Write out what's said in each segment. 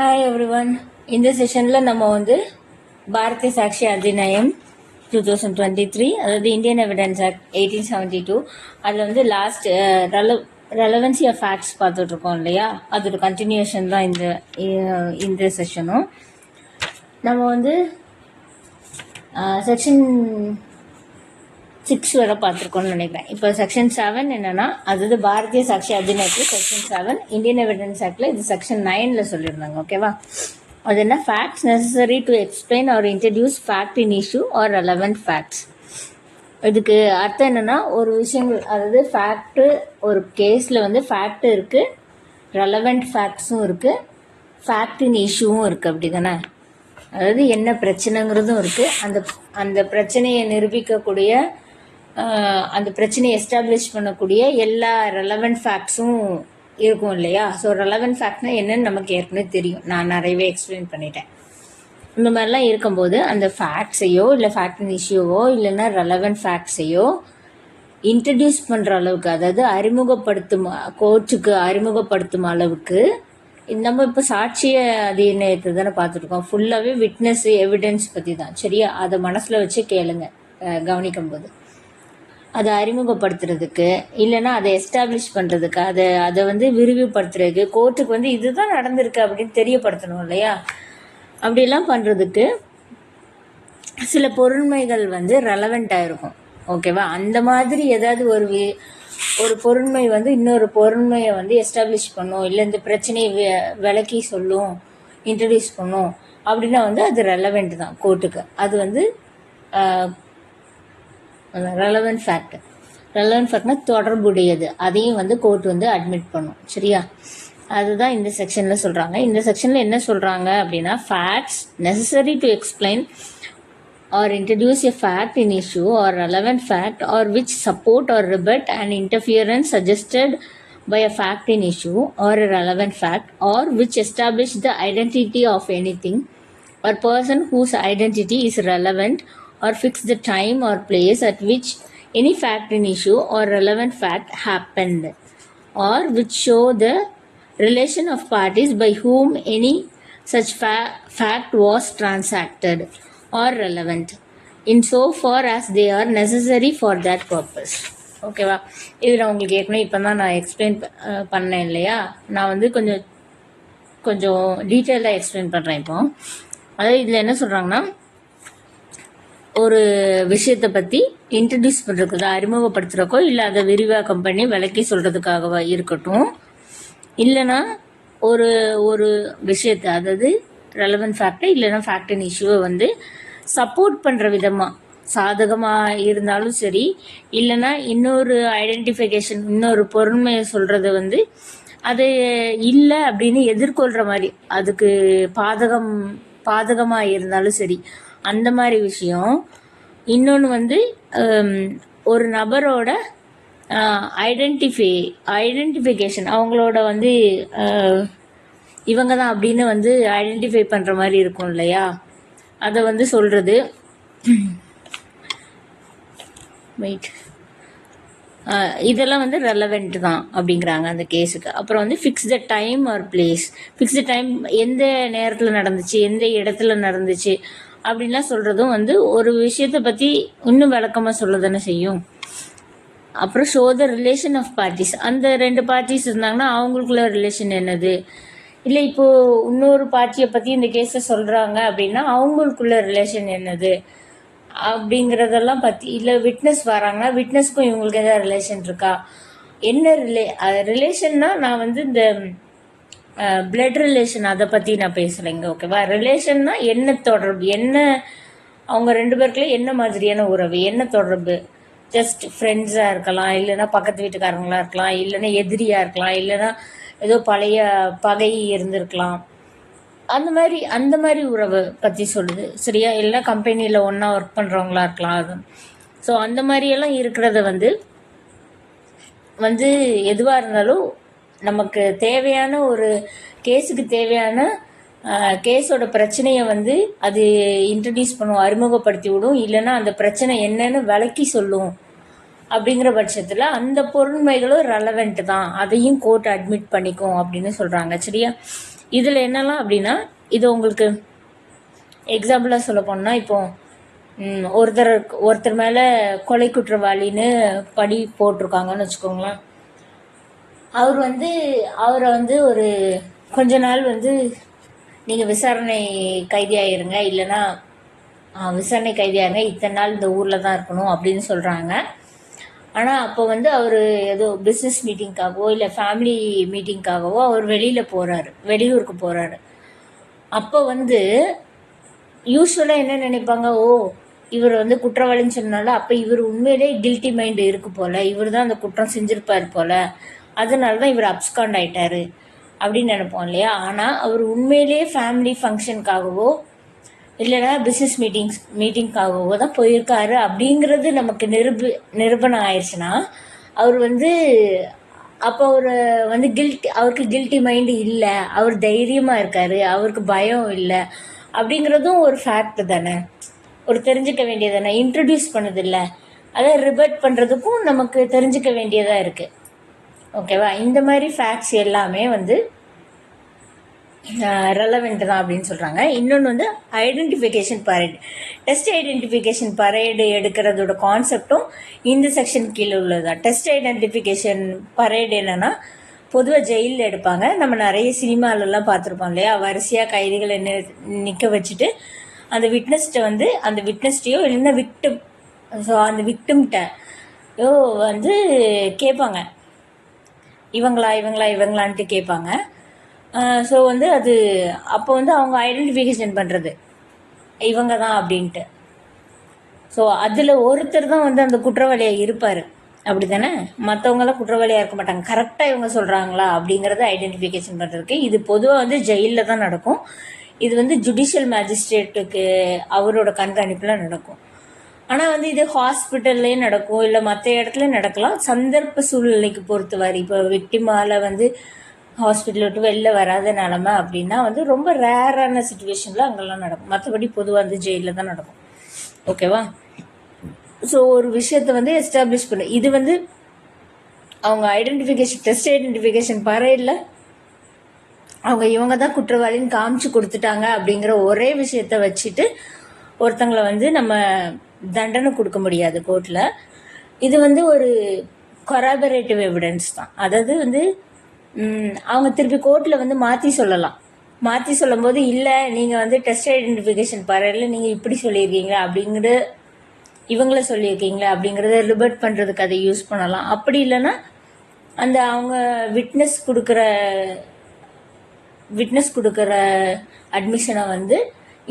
Hi everyone. இந்த செஷனில் நம்ம பாரதிய சாட்சி அதிநயம் 2023, அதாவது இந்தியன் எவிடன்ஸ் ஆக்ட் 1872, அதில் லாஸ்ட் ரெலவன்சி ஆஃப் ஃபேக்ட்ஸ் பார்த்துட்ருக்கோம் இல்லையா, அதோட கண்டினியூஷன் தான் இந்த செஷனும். நம்ம செக்ஷன் 6 வரை பார்த்துருக்கோம்னு நினைக்கிறேன். இப்போ செக்ஷன் 7 என்னன்னா, அதாவது பாரதிய சாட்சி அதிநயத்தில் செக்ஷன் 7, இந்தியன் எவிடன்ஸ் ஆக்டில் இது செக்ஷன் 9ல் சொல்லியிருந்தாங்க. ஓகேவா? அது என்ன? Facts necessary to explain or introduce fact in issue or relevant facts. இதுக்கு அர்த்தம் என்னன்னா, ஒரு விஷயங்கள், அதாவது ஃபேக்ட்டு, ஒரு கேஸில் ஃபேக்ட் இருக்குது, ரெலவெண்ட் ஃபேக்ட்ஸும் இருக்குது, ஃபேக்ட் இன் இஷ்யூவும் இருக்குது. அப்படி தானே? அதாவது என்ன பிரச்சனைங்கிறதும் இருக்குது, அந்த பிரச்சனையை நிரூபிக்கக்கூடிய, அந்த பிரச்சனையை எஸ்டாப்ளிஷ் பண்ணக்கூடிய எல்லா ரெலவெண்ட் ஃபேக்ட்ஸும் இருக்கும் இல்லையா? ஸோ ரெலவெண்ட் ஃபேக்ட்னா என்னன்னு நமக்கு ஏற்கனவே தெரியும், நான் நிறையவே எக்ஸ்பிளைன் பண்ணிட்டேன். இந்த மாதிரிலாம் இருக்கும்போது அந்த ஃபேக்ட்ஸையோ இல்லை ஃபேக்ட் இன் இஷ்யூவோ இல்லைன்னா ரெலவெண்ட் ஃபேக்ட்ஸையோ இன்ட்ரடியூஸ் பண்ணுற அளவுக்கு, அதாவது கோர்ட்டுக்கு அறிமுகப்படுத்தும் அளவுக்கு, நம்ம இப்போ சாட்சிய அதிநயத்தை தானே பார்த்துருக்கோம். ஃபுல்லாகவே விட்னஸ் எவிடன்ஸ் பற்றி தான். சரியா? அதை மனசில் வச்சு கேளுங்க கவனிக்கும் போது. அதை அறிமுகப்படுத்துறதுக்கு, இல்லைன்னா அதை எஸ்டாப்ளிஷ் பண்ணுறதுக்கு, அதை விரிவுபடுத்துறதுக்கு, கோர்ட்டுக்கு இதுதான் நடந்திருக்கு அப்படின்னு தெரியப்படுத்தணும் இல்லையா? அப்படிலாம் பண்ணுறதுக்கு சில பொருண்மைகள் ரெலவெண்ட்டாக இருக்கும். ஓகேவா? அந்த மாதிரி ஏதாவது ஒரு பொருண்மை இன்னொரு பொருண்மையை எஸ்டாப்ளிஷ் பண்ணும், இல்லை இந்த பிரச்சனையை விளக்கி சொல்லும், இன்ட்ரடியூஸ் பண்ணும் அப்படின்னா அது ரெலவெண்ட் தான் கோர்ட்டுக்கு. அது ரெலவெண்ட் ஃபேக்ட்னா தொடர்புடையது, அதையும் கோர்ட் அட்மிட் பண்ணும். சரியா? அதுதான் இந்த செக்ஷனில் சொல்கிறாங்க. இந்த செக்ஷனில் என்ன சொல்கிறாங்க அப்படின்னா, facts necessary to explain or introduce a fact in issue or relevant fact or which support or rebut an interference suggested by a fact in issue or a relevant fact, or which establish the identity of anything or person whose identity is relevant, or fix the time or place at which any fact in issue or relevant fact happened, or which show the relation of parties by whom any such fact was transacted or relevant in so far as they are necessary for that purpose. ஓகேவா? இது நான் உங்களுக்கு ஏற்கனவே இப்போ தான் நான் explain பண்ணேன் இல்லையா? நான் கொஞ்சம் டீட்டெயிலாக எக்ஸ்பிளைன் பண்ணுறேன் இப்போ. அதாவது இதில் என்ன சொல்கிறாங்கன்னா, ஒரு விஷயத்தை பற்றி இன்ட்ரடியூஸ் பண்ணுறதுக்கு, அறிமுகப்படுத்துகிறக்கோ இல்லை அதை விரிவாக்கம் பண்ணி விளக்கி சொல்கிறதுக்காகவா இருக்கட்டும், இல்லைன்னா ஒரு விஷயத்தை, அதாவது ரெலவெண்ட் ஃபேக்டை இல்லைன்னா ஃபேக்ட் இன் இஷ்யூவை சப்போர்ட் பண்ணுற விதமாக, சாதகமாக இருந்தாலும் சரி, இல்லைன்னா இன்னொரு ஐடென்டிஃபிகேஷன், இன்னொரு பொருண்மையை சொல்கிறது அது இல்லை அப்படின்னு எதிர்கொள்கிற மாதிரி, அதுக்கு பாதகமாக இருந்தாலும் சரி, அந்த மாதிரி விஷயம். இன்னொன்று ஒரு நபரோட ஐடென்டிஃபிகேஷன், அவங்களோட இவங்க தான் அப்படின்னு ஐடென்டிஃபை பண்ணுற மாதிரி இருக்கும் இல்லையா? அதை சொல்கிறது. வெயிட், இதெல்லாம் ரெலவெண்ட் தான் அப்படிங்கிறாங்க அந்த கேஸுக்கு. அப்புறம் fix the time or place. Fix the time, எந்த நேரத்தில் நடந்துச்சு, எந்த இடத்துல நடந்துச்சு அப்படின்லாம் சொல்கிறதும் ஒரு விஷயத்தை பற்றி இன்னும் விளக்கமாக சொல்ல தானே செய்யும். அப்புறம் show the relation of parties. அந்த ரெண்டு பார்ட்டிஸ் இருந்தாங்கன்னா அவங்களுக்குள்ள ரிலேஷன் என்னது, இல்லை இப்போது இன்னொரு பார்ட்டியை பற்றி இந்த கேஸை சொல்கிறாங்க அப்படின்னா அவங்களுக்குள்ள ரிலேஷன் என்னது அப்படிங்கிறதெல்லாம் பற்றி, இல்லை விட்னஸ் வராங்கன்னா விட்னஸ்க்கும் இவங்களுக்கு எதாவது ரிலேஷன் இருக்கா, என்ன ரிலேஷன்னா நான் இந்த பிளட் ரிலேஷன் அதை பற்றி நான் பேசுகிறேங்க. ஓகேவா? ரிலேஷன்னா என்ன தொடர்பு, என்ன அவங்க ரெண்டு பேருக்குள்ள என்ன மாதிரியான உறவு, என்ன தொடர்பு, ஜஸ்ட் ஃப்ரெண்ட்ஸாக இருக்கலாம், இல்லைன்னா பக்கத்து வீட்டுக்காரங்களாக இருக்கலாம், இல்லைன்னா எதிரியாக இருக்கலாம், இல்லைன்னா ஏதோ பழைய பகை இருந்திருக்கலாம், அந்த மாதிரி உறவை பற்றி சொல்லுது. சரியா? இல்லைன்னா கம்பெனியில் ஒன்றா ஒர்க் பண்ணுறவங்களா இருக்கலாம். அது ஸோ அந்த மாதிரியெல்லாம் இருக்கிறத எதுவாக இருந்தாலும் நமக்கு தேவையான ஒரு கேஸுக்கு தேவையான கேஸோட பிரச்சனையை அது இன்ட்ரடியூஸ் பண்ணும், அறிமுகப்படுத்தி விடும், இல்லைன்னா அந்த பிரச்சனை என்னன்னு விளக்கி சொல்லும். அப்படிங்கிற பட்சத்தில் அந்த பொருண்மைகளும் ரெலவெண்ட் தான், அதையும் கோர்ட் அட்மிட் பண்ணிக்கும் அப்படின்னு சொல்கிறாங்க. சரியா? இதில் என்னெல்லாம் அப்படின்னா, இது உங்களுக்கு எக்ஸாம்பிளாக சொல்ல போனால், இப்போ ஒருத்தர் மேலே கொலை குற்றவாளின்னு படி போட்டிருக்காங்கன்னு வச்சுக்கோங்களேன். அவரை ஒரு கொஞ்ச நாள் நீங்கள் விசாரணை கைதியாயிருங்க, இல்லைன்னா விசாரணை கைதியாருங்க, இத்தனை நாள் இந்த ஊரில் தான் இருக்கணும் அப்படின்னு சொல்கிறாங்க. ஆனால் அப்போ அவர் ஏதோ பிஸ்னஸ் மீட்டிங்காகவோ இல்லை ஃபேமிலி மீட்டிங்காகவோ அவர் வெளியூருக்கு போகிறாரு. அப்போ யூஸ்வலாக என்ன நினைப்பாங்க, இவர் குற்றவாளின்னு சொன்னால அப்போ இவர் உண்மையிலே கில்ட்டி மைண்டு இருக்கு போல், இவர் தான் அந்த குற்றம் செஞ்சுருப்பார் போல், அதனால தான் இவர் அப்ஸ்காண்ட் ஆகிட்டாரு அப்படின்னு நினைப்போம் இல்லையா. ஆனால் அவர் உண்மையிலே ஃபேமிலி ஃபங்க்ஷனுக்காகவோ இல்லைனா பிஸ்னஸ் மீட்டிங்காகவோ தான் போயிருக்காரு அப்படிங்கிறது நமக்கு நிரூபணம் ஆயிடுச்சுன்னா, அவர் அப்போ அவருக்கு கில்ட்டி மைண்டு இல்லை, அவர் தைரியமாக இருக்கார், அவருக்கு பயம் இல்லை அப்படிங்கிறதும் ஒரு ஃபேக்ட் தானே, ஒரு தெரிஞ்சுக்க வேண்டியதானே. இன்ட்ரடியூஸ் பண்ணதில்லை, அதை ரிபர்ட் பண்ணுறதுக்கும் நமக்கு தெரிஞ்சுக்க வேண்டியதாக இருக்குது. ஓகேவா. இந்த மாதிரி ஃபேக்ட்ஸ் எல்லாமே ரெலவெண்ட் தான் அப்படின்னு சொல்கிறாங்க. இன்னொன்று identification parade. Test identification parade எடுக்கிறதோட கான்செப்டும் இந்த செக்ஷன் கீழே உள்ளதுதான். டெஸ்ட் ஐடென்டிஃபிகேஷன் பரேடு என்னென்னா, பொதுவாக ஜெயிலில் எடுப்பாங்க. நம்ம நிறைய சினிமாலெல்லாம் பார்த்துருப்போம் இல்லையா, வரிசையாக கைதிகளை நிற்க வச்சுட்டு அந்த விட்னஸ்ட்டை அந்த விட்னஸ்ட்டையோ இல்லைன்னா விக்டிம், ஸோ அந்த விக்டிம்கிட்ட கேட்பாங்க, இவங்களான்ட்டு கேட்பாங்க. ஸோ அது அப்போ அவங்க ஐடென்டிஃபிகேஷன் பண்ணுறது இவங்க தான் அப்படின்ட்டு. ஸோ அதில் ஒருத்தர் தான் அந்த குற்றவாளியாக இருப்பார், அப்படி தானே. மற்றவங்களாம் குற்றவாளியாக இருக்க மாட்டாங்க. கரெக்டாக இவங்க சொல்கிறாங்களா அப்படிங்கிறத ஐடென்டிஃபிகேஷன் பண்ணுறதுக்கு இது பொதுவாக ஜெயிலில் தான் நடக்கும். இது ஜுடிஷியல் மேஜிஸ்ட்ரேட்டுக்கு அவரோட கண்காணிப்பில் நடக்கும். ஆனால் இது ஹாஸ்பிட்டல்லே நடக்கும், இல்லை மற்ற இடத்துல நடக்கலாம். சந்தர்ப்ப சூழ்நிலைக்கு பொறுத்தவரை இப்போ விக்டிமால் ஹாஸ்பிட்டல் விட்டு வெளில வராத நிலமை அப்படின்னா ரொம்ப ரேரான சுச்சுவேஷனில் அங்கெல்லாம் நடக்கும். மற்றபடி பொதுவாக ஜெயிலில் தான் நடக்கும். ஓகேவா. ஸோ ஒரு விஷயத்தை எஸ்டாப்ளிஷ் பண்ணு. இது அவங்க ஐடென்டிஃபிகேஷன் டெஸ்ட் ஐடென்டிஃபிகேஷன் பரையில் இவங்க தான் குற்றவாளின்னு காமிச்சு கொடுத்துட்டாங்க அப்படிங்கிற ஒரே விஷயத்த வச்சுட்டு ஒருத்தங்களை நம்ம தண்டனை கொடுக்க முடியாது கோர்ட்டில். இது ஒரு கொராபரேட்டிவ் எவிடன்ஸ் தான். அதாவது அவங்க திருப்பி கோர்ட்டில் மாற்றி சொல்லலாம். மாற்றி சொல்லும் போது, இல்லை நீங்கள் டெஸ்ட் ஐடென்டிஃபிகேஷன் பரையில் நீங்கள் இப்படி சொல்லியிருக்கீங்களா அப்படிங்கிற இவங்கள சொல்லியிருக்கீங்களா அப்படிங்கிறத ரிபர்ட் பண்ணுறதுக்கு அதை யூஸ் பண்ணலாம். அப்படி இல்லைன்னா அவங்க விட்னஸ் கொடுக்குற அட்மிஷனை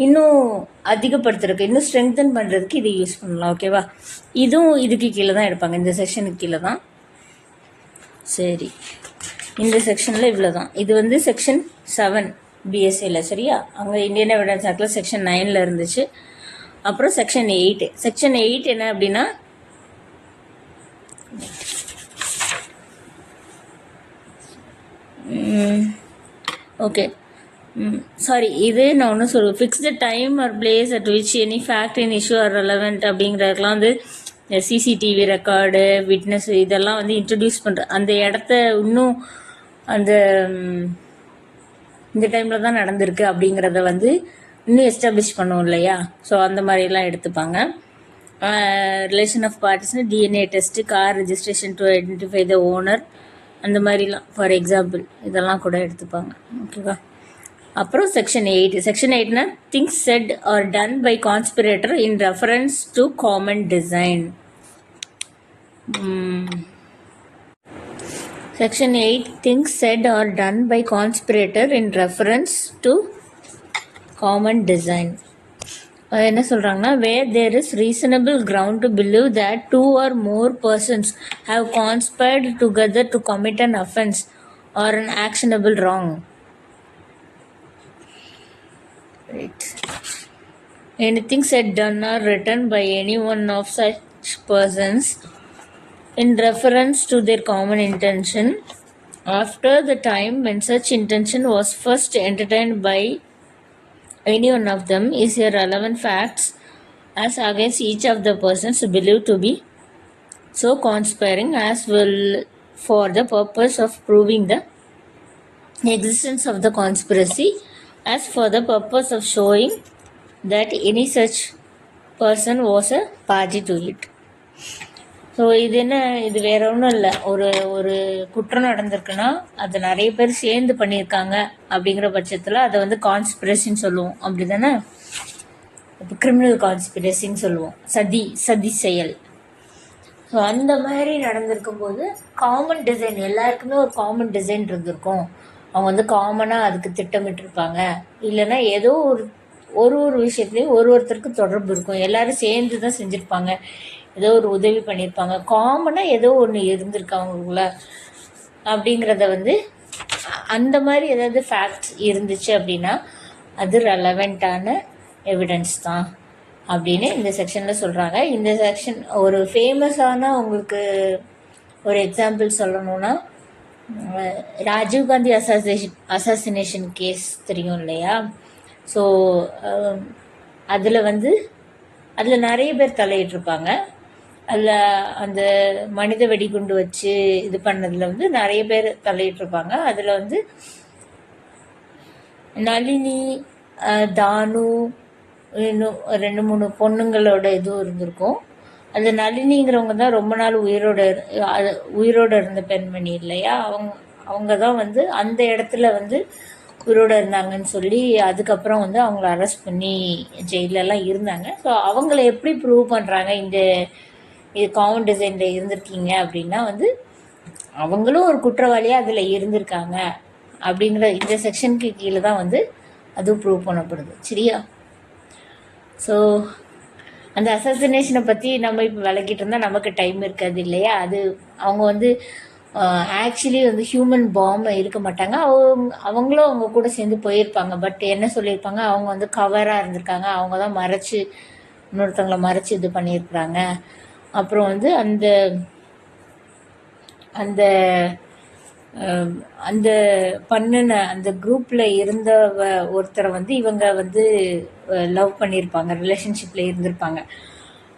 இன்னும் அதிகப்படுத்துறதுக்கு, இன்னும் ஸ்ட்ரெங்தன் பண்ணுறதுக்கு இதை யூஸ் பண்ணலாம். ஓகேவா. இதுவும் இதுக்கு கீழே தான் எடுப்பாங்க, இந்த செக்ஷனுக்கு கீழே தான். சரி, இந்த செக்ஷனில் இவ்வளோ தான். இது செக்ஷன் 7 பிஎஸ்சியில். சரியா. அங்கே இந்தியன் எவிடன்ஸ் ஆக்டில் செக்ஷன் 9 இருந்துச்சு. அப்புறம் செக்ஷன் 8. செக்ஷன் 8 என்ன அப்படின்னா, ஓகே சாரி, இது நான் ஒன்று சொல்லுவேன். Fix the time or place at which any fact in issue or relevant அப்படிங்கிறதுலாம் சிசிடிவி ரெக்கார்டு, விட்னஸ் இதெல்லாம் இன்ட்ரடியூஸ் பண்ணுற அந்த இடத்த இன்னும் அந்த இந்த டைமில் தான் நடந்திருக்கு அப்படிங்கிறத இன்னும் எஸ்டாப்ளிஷ் பண்ணுவோம் இல்லையா. ஸோ அந்த மாதிரிலாம் எடுத்துப்பாங்க. ரிலேஷன் ஆஃப் பார்ட்டிஸ்னு DNA test, car registration to identify the owner, அந்த மாதிரிலாம் ஃபார் எக்ஸாம்பிள் இதெல்லாம் கூட எடுத்துப்பாங்க. ஓகேவா. அப்புறம் செக்ஷன் 8. செக்ஷன் 8னா things said are done by conspirator in reference to common design. Section 8 things said are done by conspirator in reference to common design. என்ன சொல்கிறாங்கன்னா, where there is reasonable ground to believe that 2 or more persons have conspired together to commit an offense or an actionable wrong. Right. Anything said, done or written by any one of such persons in reference to their common intention after the time when such intention was first entertained by any one of them is a relevant facts as against each of the persons believed to be so conspiring as well for the purpose of proving the existence of the conspiracy as for the purpose of showing that any such person was a party to it. So இது என்ன, இது வேற ஒன்றும் இல்லை. ஒரு குற்றம் நடந்திருக்குன்னா அதை நிறைய பேர் சேர்ந்து பண்ணியிருக்காங்க அப்படிங்கிற பட்சத்தில் அதை வந்து கான்ஸ்பிரசின்னு சொல்லுவோம், அப்படி தானே? இப்போ கிரிமினல் கான்ஸ்பிரசின்னு சொல்லுவோம், சதி செயல். ஸோ அந்த மாதிரி நடந்திருக்கும் போது காமன் டிசைன், எல்லாருக்குமே ஒரு காமன் டிசைன் இருந்திருக்கும். அவங்க வந்து காமனாக அதுக்கு திட்டமிட்டிருப்பாங்க. இல்லைன்னா ஏதோ ஒரு விஷயத்துலேயும் ஒருத்தருக்கு தொடர்பு இருக்கும், எல்லாரும் சேர்ந்து தான் செஞ்சுருப்பாங்க, ஏதோ ஒரு உதவி பண்ணியிருப்பாங்க, காமனாக ஏதோ ஒன்று இருந்திருக்கு அவங்களுக்குள்ள அப்படிங்கிறத வந்து அந்த மாதிரி ஏதாவது ஃபேக்ட்ஸ் இருந்துச்சு அப்படின்னா அது ரெலவெண்ட்டான எவிடன்ஸ் தான் அப்படின்னு இந்த செக்ஷனில் சொல்கிறாங்க. இந்த செக்ஷன் ஒரு ஃபேமஸான உங்களுக்கு ஒரு எக்ஸாம்பிள் சொல்லணும்னா, ராஜீவ்காந்தி அசாசினேஷன் கேஸ் தெரியும் இல்லையா? ஸோ அதில் நிறைய பேர் தலையிட்டிருப்பாங்க. அதில் அந்த மனித வெடிகுண்டு வச்சு இது பண்ணதில் வந்து நிறைய பேர் தலையிட்டிருப்பாங்க. அதில் வந்து நளினி, தானு, இன்னும் 2-3 பொண்ணுங்களோட இதுவும் இருந்திருக்கும். அது நளினிங்கிறவங்க தான் ரொம்ப நாள் உயிரோடு இருந்த பெண்மணி இல்லையா? அவங்க தான் வந்து அந்த இடத்துல வந்து உயிரோடு இருந்தாங்கன்னு சொல்லி அதுக்கப்புறம் வந்து அவங்கள அரெஸ்ட் பண்ணி ஜெயிலெல்லாம் இருந்தாங்க. ஸோ அவங்கள எப்படி ப்ரூவ் பண்ணுறாங்க இது காமன் டிசைனில் இருந்திருக்கீங்க அப்படின்னா வந்து அவங்களும் ஒரு குற்றவாளியாக அதில் இருந்திருக்காங்க அப்படிங்கிற இந்த செக்ஷனுக்கு கீழே தான் வந்து அதுவும் ப்ரூவ் பண்ணப்படுது. சரியா? ஸோ அந்த அசாசினேஷனை பற்றி நம்ம இப்போ விளக்கிட்டு இருந்தால் நமக்கு டைம் இருக்காது இல்லையா? அது அவங்க வந்து ஆக்சுவலி வந்து ஹியூமன் பாம் இருக்க மாட்டாங்க. அவங்களும் அவங்க கூட சேர்ந்து போயிருப்பாங்க. பட் என்ன சொல்லியிருப்பாங்க, அவங்க வந்து கவராக இருந்திருக்காங்க, அவங்க தான் மறைச்சி இன்னொருத்தவங்களை மறைச்சி இது பண்ணியிருக்கிறாங்க. அப்புறம் வந்து அந்த அந்த அந்த பண்ணின அந்த குரூப்பில் இருந்த ஒருத்தரை வந்து இவங்க வந்து லவ் பண்ணியிருப்பாங்க, ரிலேஷன்ஷிப்பில் இருந்திருப்பாங்க.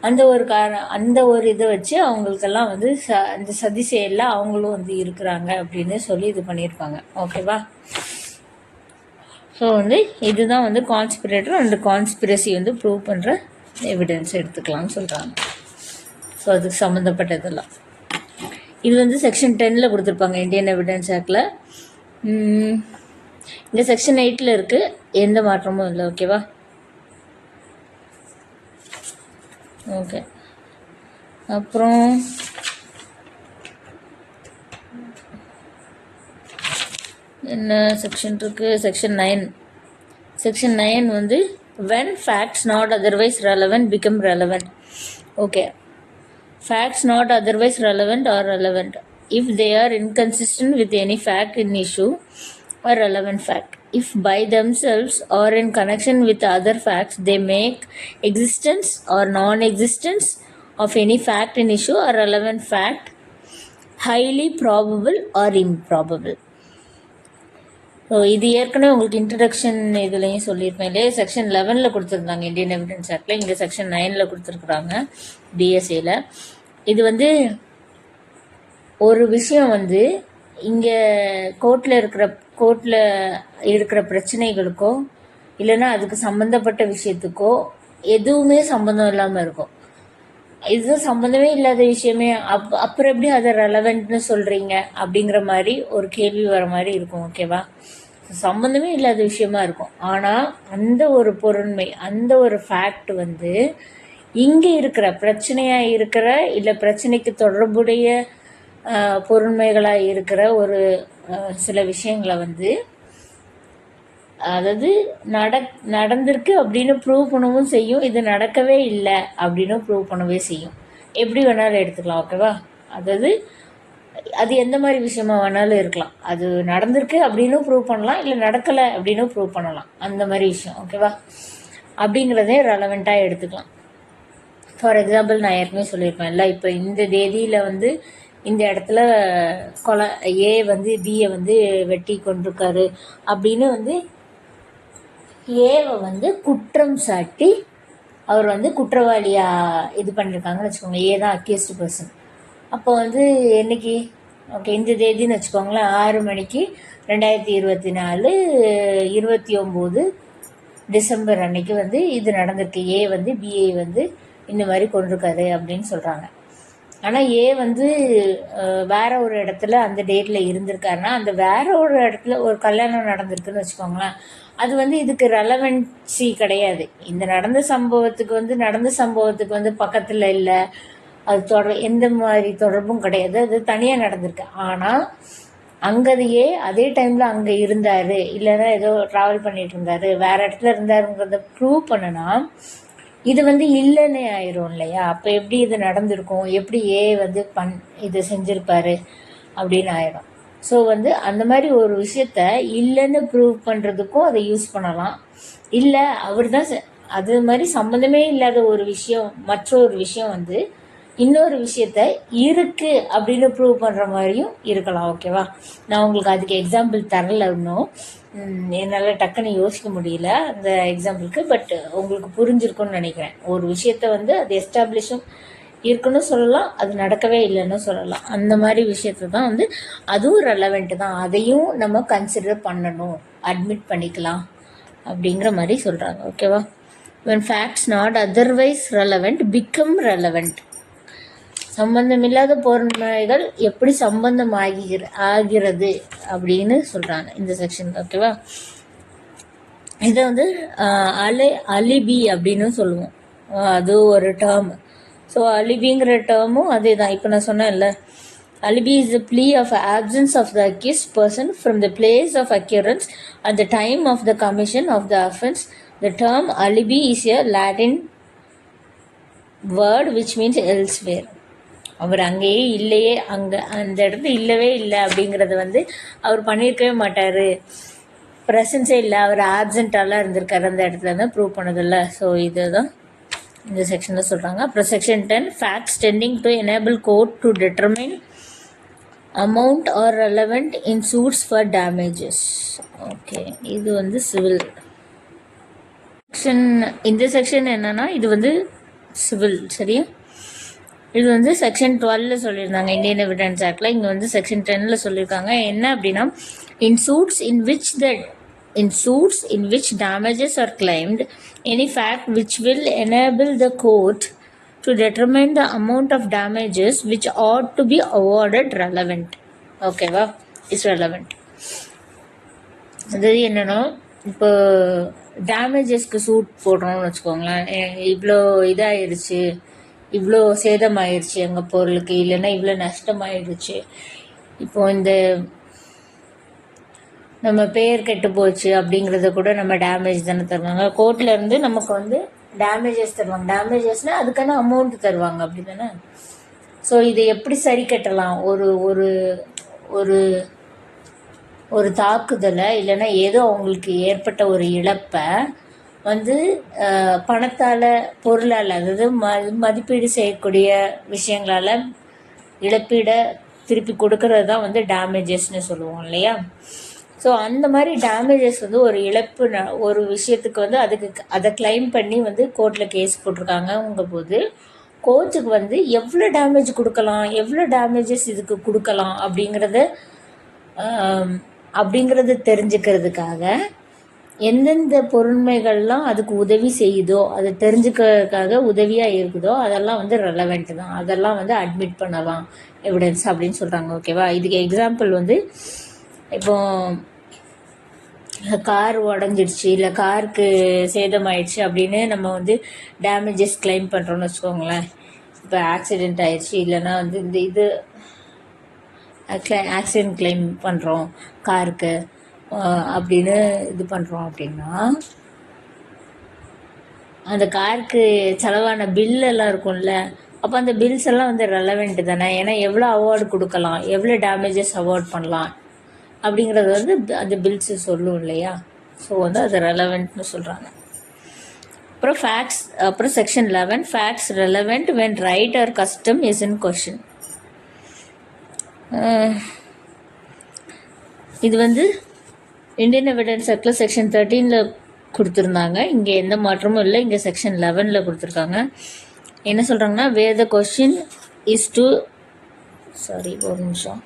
அந்த ஒரு இதை வச்சு அவங்களுக்கெல்லாம் வந்து அந்த சதி செயலில் அவங்களும் வந்து இருக்கிறாங்க அப்படின்னு சொல்லி இது பண்ணியிருப்பாங்க. ஓகேவா? ஸோ வந்து இதுதான் வந்து கான்ஸ்பிரேட்டர் அந்த கான்ஸ்பிரசி வந்து ப்ரூவ் பண்ணுற எவிடன்ஸ் எடுத்துக்கலாம்னு சொல்கிறாங்க. ஸோ அதுக்கு சம்மந்தப்பட்டதெல்லாம் இது வந்து செக்ஷன் 10 கொடுத்துருப்பாங்க இந்தியன் எவிடன்ஸ் ஆக்டில். இந்த செக்ஷன் 8 இருக்குது, எந்த மாற்றமும் இல்லை. ஓகேவா? ஓகே. அப்புறம் என்ன செக்ஷன் இருக்குது? செக்ஷன் 9 வந்து when facts not otherwise relevant become relevant. Okay. Facts not otherwise relevant are relevant if they are inconsistent with any fact in issue or relevant fact. If by themselves or in connection with other facts they make existence or non-existence of any fact in issue or relevant fact highly probable or improbable. So இது ஏற்கனவே உங்களுக்கு introduction இதுலேயும் சொல்லியிருப்பேன் இல்லையா? Section 11 கொடுத்துருந்தாங்க Indian evidence ஆக்டில், இங்கே section 9 கொடுத்துருக்குறாங்க பிஎஸ்சியில். இது வந்து ஒரு விஷயம் வந்து இங்கே கோர்ட்டில் இருக்கிற பிரச்சனைகளுக்கோ இல்லைன்னா அதுக்கு சம்மந்தப்பட்ட விஷயத்துக்கோ எதுவுமே சம்மந்தம் இல்லாமல் இருக்கும். இதுதான் சம்மந்தமே இல்லாத விஷயமே, அப்புறம் எப்படி அதை ரெலவெண்ட்னு சொல்கிறீங்க அப்படிங்கிற மாதிரி ஒரு கேள்வி வர மாதிரி இருக்கும். ஓகேவா? சம்மந்தமே இல்லாத விஷயமா இருக்கும். ஆனால் அந்த ஒரு பொருண்மை, அந்த ஒரு ஃபேக்ட் வந்து இங்கே இருக்கிற பிரச்சனையாக இருக்கிற இல்லை பிரச்சனைக்கு தொடர்புடைய பொருண்மைகளாக இருக்கிற ஒரு சில விஷயங்களை வந்து அதாவது நடந்திருக்கு அப்படின்னு ப்ரூவ் பண்ணவும் செய்யும், இது நடக்கவே இல்லை அப்படின்னு ப்ரூவ் பண்ணவே செய்யும். எப்படி வேணாலும் எடுத்துக்கலாம். ஓகேவா? அதாவது அது எந்த மாதிரி விஷயமா வேணாலும் இருக்கலாம். அது நடந்திருக்கு அப்படின்னு ப்ரூவ் பண்ணலாம், இல்லை நடக்கலை அப்படின்னு ப்ரூவ் பண்ணலாம், அந்த மாதிரி விஷயம். ஓகேவா? அப்படிங்கிறதே ரெலவெண்ட்டாக எடுத்துக்கலாம். ஃபார் எக்ஸாம்பிள் நான் ஏற்கனவே சொல்லியிருப்பேன் இல்லை, இப்போ இந்த தேதியில் வந்து இந்த இடத்துல ஏ வந்து பியை வந்து வெட்டி கொண்டிருக்காரு அப்படின்னு வந்து ஏவை வந்து குற்றம் சாட்டி அவர் வந்து குற்றவாளியாக இது பண்ணியிருக்காங்கன்னு வச்சுக்கோங்க. ஏ தான் அக்யூஸ்டு பர்சன். அப்போ வந்து என்னைக்கு ஓகே இந்த தேதின்னு வச்சுக்கோங்களேன், 6 மணிக்கு 2024 29 டிசம்பர் அன்னைக்கு வந்து இது நடந்திருக்கு. ஏ வந்து பிஏ வந்து இந்த மாதிரி கொண்டிருக்காரு அப்படின்னு சொல்கிறாங்க. ஆனால் ஏ வந்து வேற ஒரு இடத்துல அந்த டேட்டில் இருந்திருக்காருன்னா அந்த வேற ஒரு இடத்துல ஒரு கல்யாணம் நடந்திருக்குன்னு வச்சுக்கோங்களேன், அது வந்து இதுக்கு ரெலவென்சி கிடையாது. இந்த நடந்த சம்பவத்துக்கு வந்து பக்கத்தில் இல்லை, அது எந்த மாதிரி தொடர்பும் கிடையாது, அது தனியாக நடந்திருக்கு. ஆனால் அங்கதையே அதே டைமில் அங்கே இருந்தார், இல்லைன்னா ஏதோ ட்ராவல் பண்ணிட்டு இருந்தார், வேற இடத்துல இருந்தாருங்கிறத ப்ரூவ் பண்ணுனா இது வந்து இல்லைன்னு ஆயிரும் இல்லையா? அப்போ எப்படி இது நடந்திருக்கும், எப்படி ஏ வந்து இது செஞ்சுருப்பாரு அப்படின்னு ஆயிடும். ஸோ வந்து அந்த மாதிரி ஒரு விஷயத்த இல்லைன்னு ப்ரூவ் பண்ணுறதுக்கும் அதை யூஸ் பண்ணலாம். இல்லை அவர் தான் அது மாதிரி சம்மந்தமே இல்லாத ஒரு விஷயம், மற்றொரு விஷயம் வந்து இன்னொரு விஷயத்த இருக்கு அப்படின்னு ப்ரூவ் பண்ணுற மாதிரியும் இருக்கலாம். ஓகேவா? நான் உங்களுக்கு அதுக்கு எக்ஸாம்பிள் தரல இன்னும், என்னால் டக்குன்னு யோசிக்க முடியல அந்த எக்ஸாம்பிளுக்கு. பட் உங்களுக்கு புரிஞ்சிருக்கும்னு நினைக்கிறேன். ஒரு விஷயத்த வந்து அது எஸ்டாப்ளிஷும் இருக்குன்னு சொல்லலாம், அது நடக்கவே இல்லைன்னு சொல்லலாம். அந்த மாதிரி விஷயத்த தான் வந்து அதுவும் ரெலவெண்ட்டு தான், அதையும் நம்ம கன்சிடர் பண்ணணும், அட்மிட் பண்ணிக்கலாம் அப்படிங்கிற மாதிரி சொல்கிறாங்க. ஓகேவா? when facts not otherwise relevant become relevant. சம்பந்தமில்லாத பொருண்மைகள் எப்படி சம்பந்தம் ஆகிறது அப்படின்னு சொல்கிறாங்க இந்த செக்ஷன். ஓகேவா? இதை வந்து அலிபி அப்படின்னு சொல்லுவோம், அது ஒரு டேர்ம். ஸோ அலிபிங்கிற டேர்மும் அதே தான். இப்போ நான் சொன்னேன்ல, alibi is the plea of absence of the accused person from the place of occurrence at the time of the commission of the offense. The term alibi is a Latin word which means elsewhere. அவர் அங்கேயே இல்லையே, அந்த இடத்துல இல்லவே இல்லை அப்படிங்கிறத வந்து அவர் பண்ணியிருக்கவே மாட்டார், ப்ரெசன்ஸே இல்லை, அவர் ஆப்சென்ட்டாலாம் இருந்திருக்காரு அந்த இடத்துல தான் ப்ரூவ் பண்ணதில்ல. ஸோ இதுதான் இந்த செக்ஷனில் சொல்கிறாங்க. அப்புறம் section 10, facts tending to enable court to determine amount or relevant in suits for damages. Okay, இது வந்து சிவில் செக்ஷன். இந்த செக்ஷன் என்னன்னா இது வந்து சிவில், சரியா? இது வந்து செக்ஷன் 12 சொல்லியிருந்தாங்க இந்தியன் எவிடன்ஸ் ஆக்டில். இங்கே வந்து செக்ஷன் 10 சொல்லியிருக்காங்க. என்ன அப்படின்னா, in suits in which damages are claimed, any fact which will enable the court to determine the amount of damages which ought to be awarded relevant. ஓகேவா? Is relevant. அதாவது என்னன்னா, இப்போ டேமேஜஸ்க்கு சூட் போடுறோம்னு வச்சுக்கோங்களேன், இவ்வளோ இதாகிடுச்சு, இவ்வளோ சேதமாயிடுச்சு எங்கள் பொருளுக்கு, இல்லைன்னா இவ்வளோ நஷ்டமாயிடுச்சு, இப்போ இந்த நம்ம பேர் கெட்டு போச்சு அப்படிங்கிறத கூட நம்ம டேமேஜ் தானே தருவாங்க. கோர்ட்டில் இருந்து நமக்கு வந்து டேமேஜஸ் தருவாங்க. டேமேஜஸ்னால் அதுக்கான அமௌண்ட் தருவாங்க, அப்படி தானே? ஸோ இதை எப்படி சரி கட்டலாம்? ஒரு ஒரு ஒரு ஒரு தாக்குதலை, இல்லைன்னா ஏதோ அவங்களுக்கு ஏற்பட்ட ஒரு இழப்பை வந்து பணத்தால், பொருளால், அதாவது மதிப்பீடு செய்யக்கூடிய விஷயங்களால் இழப்பீடை திருப்பி கொடுக்கறது தான் வந்து டேமேஜஸ்ன்னு சொல்லுவோம் இல்லையா? ஸோ அந்த மாதிரி டேமேஜஸ் வந்து ஒரு இழப்பு ஒரு விஷயத்துக்கு வந்து அதை கிளைம் பண்ணி வந்து கோர்ட்டில் கேஸ் போட்டிருக்காங்க போது கோர்ட்டுக்கு வந்து எவ்வளோ டேமேஜ் கொடுக்கலாம், எவ்வளோ டேமேஜஸ் இதுக்கு கொடுக்கலாம் அப்படிங்கிறது தெரிஞ்சுக்கிறதுக்காக எந்தெந்த பொருண்மைகள்லாம் அதுக்கு உதவி செய்யுதோ, அதை தெரிஞ்சுக்கிறதுக்காக உதவியாக இருக்குதோ அதெல்லாம் வந்து ரெலவெண்ட் தான், அதெல்லாம் வந்து அட்மிட் பண்ணலாம் எவிடன்ஸ் அப்படின்னு சொல்கிறாங்க. ஓகேவா? இதுக்கு எக்ஸாம்பிள் வந்து, இப்போ கார் உடஞ்சிடுச்சு, இல்லை காருக்கு சேதமாயிடுச்சு அப்படின்னு நம்ம வந்து டேமேஜஸ் கிளைம் பண்ணுறோன்னு வச்சுக்கோங்களேன். இப்போ ஆக்சிடெண்ட் ஆயிடுச்சு, இல்லைன்னா வந்து இது ஆக்சிடெண்ட் கிளைம் பண்ணுறோம் காருக்கு அப்படின்னு இது பண்ணுறோம் அப்படின்னா, அந்த காருக்கு செலவான பில்லெல்லாம் இருக்கும்ல, அப்போ அந்த பில்ஸ் எல்லாம் வந்து ரெலவெண்ட் தானே. ஏன்னா எவ்வளோ அவார்டு கொடுக்கலாம், எவ்வளோ டேமேஜஸ் அவார்ட் பண்ணலாம் அப்படிங்கிறது வந்து அந்த பில்ஸு சொல்லும் இல்லையா? ஸோ வந்து அது ரெலவெண்ட்னு சொல்கிறாங்க. அப்புறம் section 11, facts relevant when right or custom is in question. இது வந்து இந்தியன் எவிடன்ஸ் ஆக்டில் செக்ஷன் 13 கொடுத்துருந்தாங்க. இங்கே எந்த மாற்றமும் இல்லை. இங்கே செக்ஷன் 11 கொடுத்துருக்காங்க. என்ன சொல்கிறாங்கன்னா, வேர் த கொஷின் இஸ் டு ஒரு நிமிஷம்.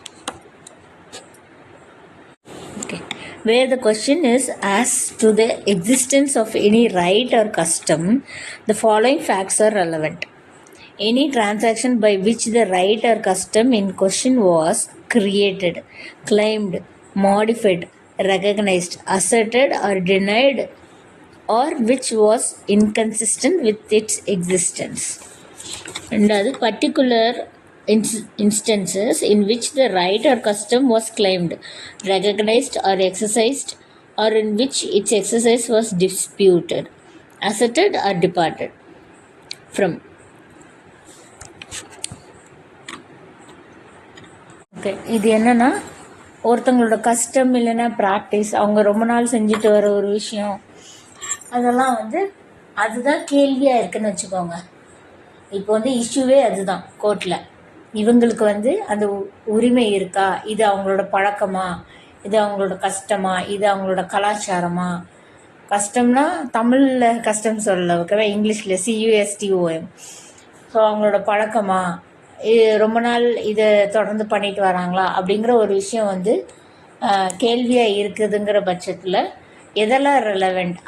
Okay, where the question is as to the existence of any right or custom, the following facts are relevant. Any transaction by which the right or custom in question was created, claimed, modified, recognized, asserted, or denied, or which was inconsistent with its existence. And other particular instances in which the right or custom was claimed, recognized, or exercised, or in which its exercise was disputed, asserted, or departed from. Okay, இது என்னன்னா ஒருத்தங்களோட custom இல்லைன்னா practice, அவங்க ரொம்ப நாள் செஞ்சுட்டு வர ஒரு விஷயம், அதெல்லாம் வந்து அதுதான் கேள்வியாக இருக்குன்னு வச்சுக்கோங்க. இப்போ வந்து இஷ்யூவே அதுதான் கோர்ட்டில். இவங்களுக்கு வந்து அந்த உரிமை இருக்கா, இது அவங்களோட பழக்கமா, இது அவங்களோட கஷ்டமா, இது அவங்களோட கலாச்சாரமா. கஷ்டம்னா தமிழில் கஷ்டம் சொல்லலை, ஓகேவா, இங்கிலீஷில் CUSTOM. ஸோ அவங்களோட பழக்கமா, ரொம்ப நாள் இதை தொடர்ந்து பண்ணிட்டு வராங்களா அப்படிங்கிற ஒரு விஷயம் வந்து கேள்வியாக இருக்குதுங்கிற பட்சத்தில் எதெல்லாம் ரெலவெண்ட்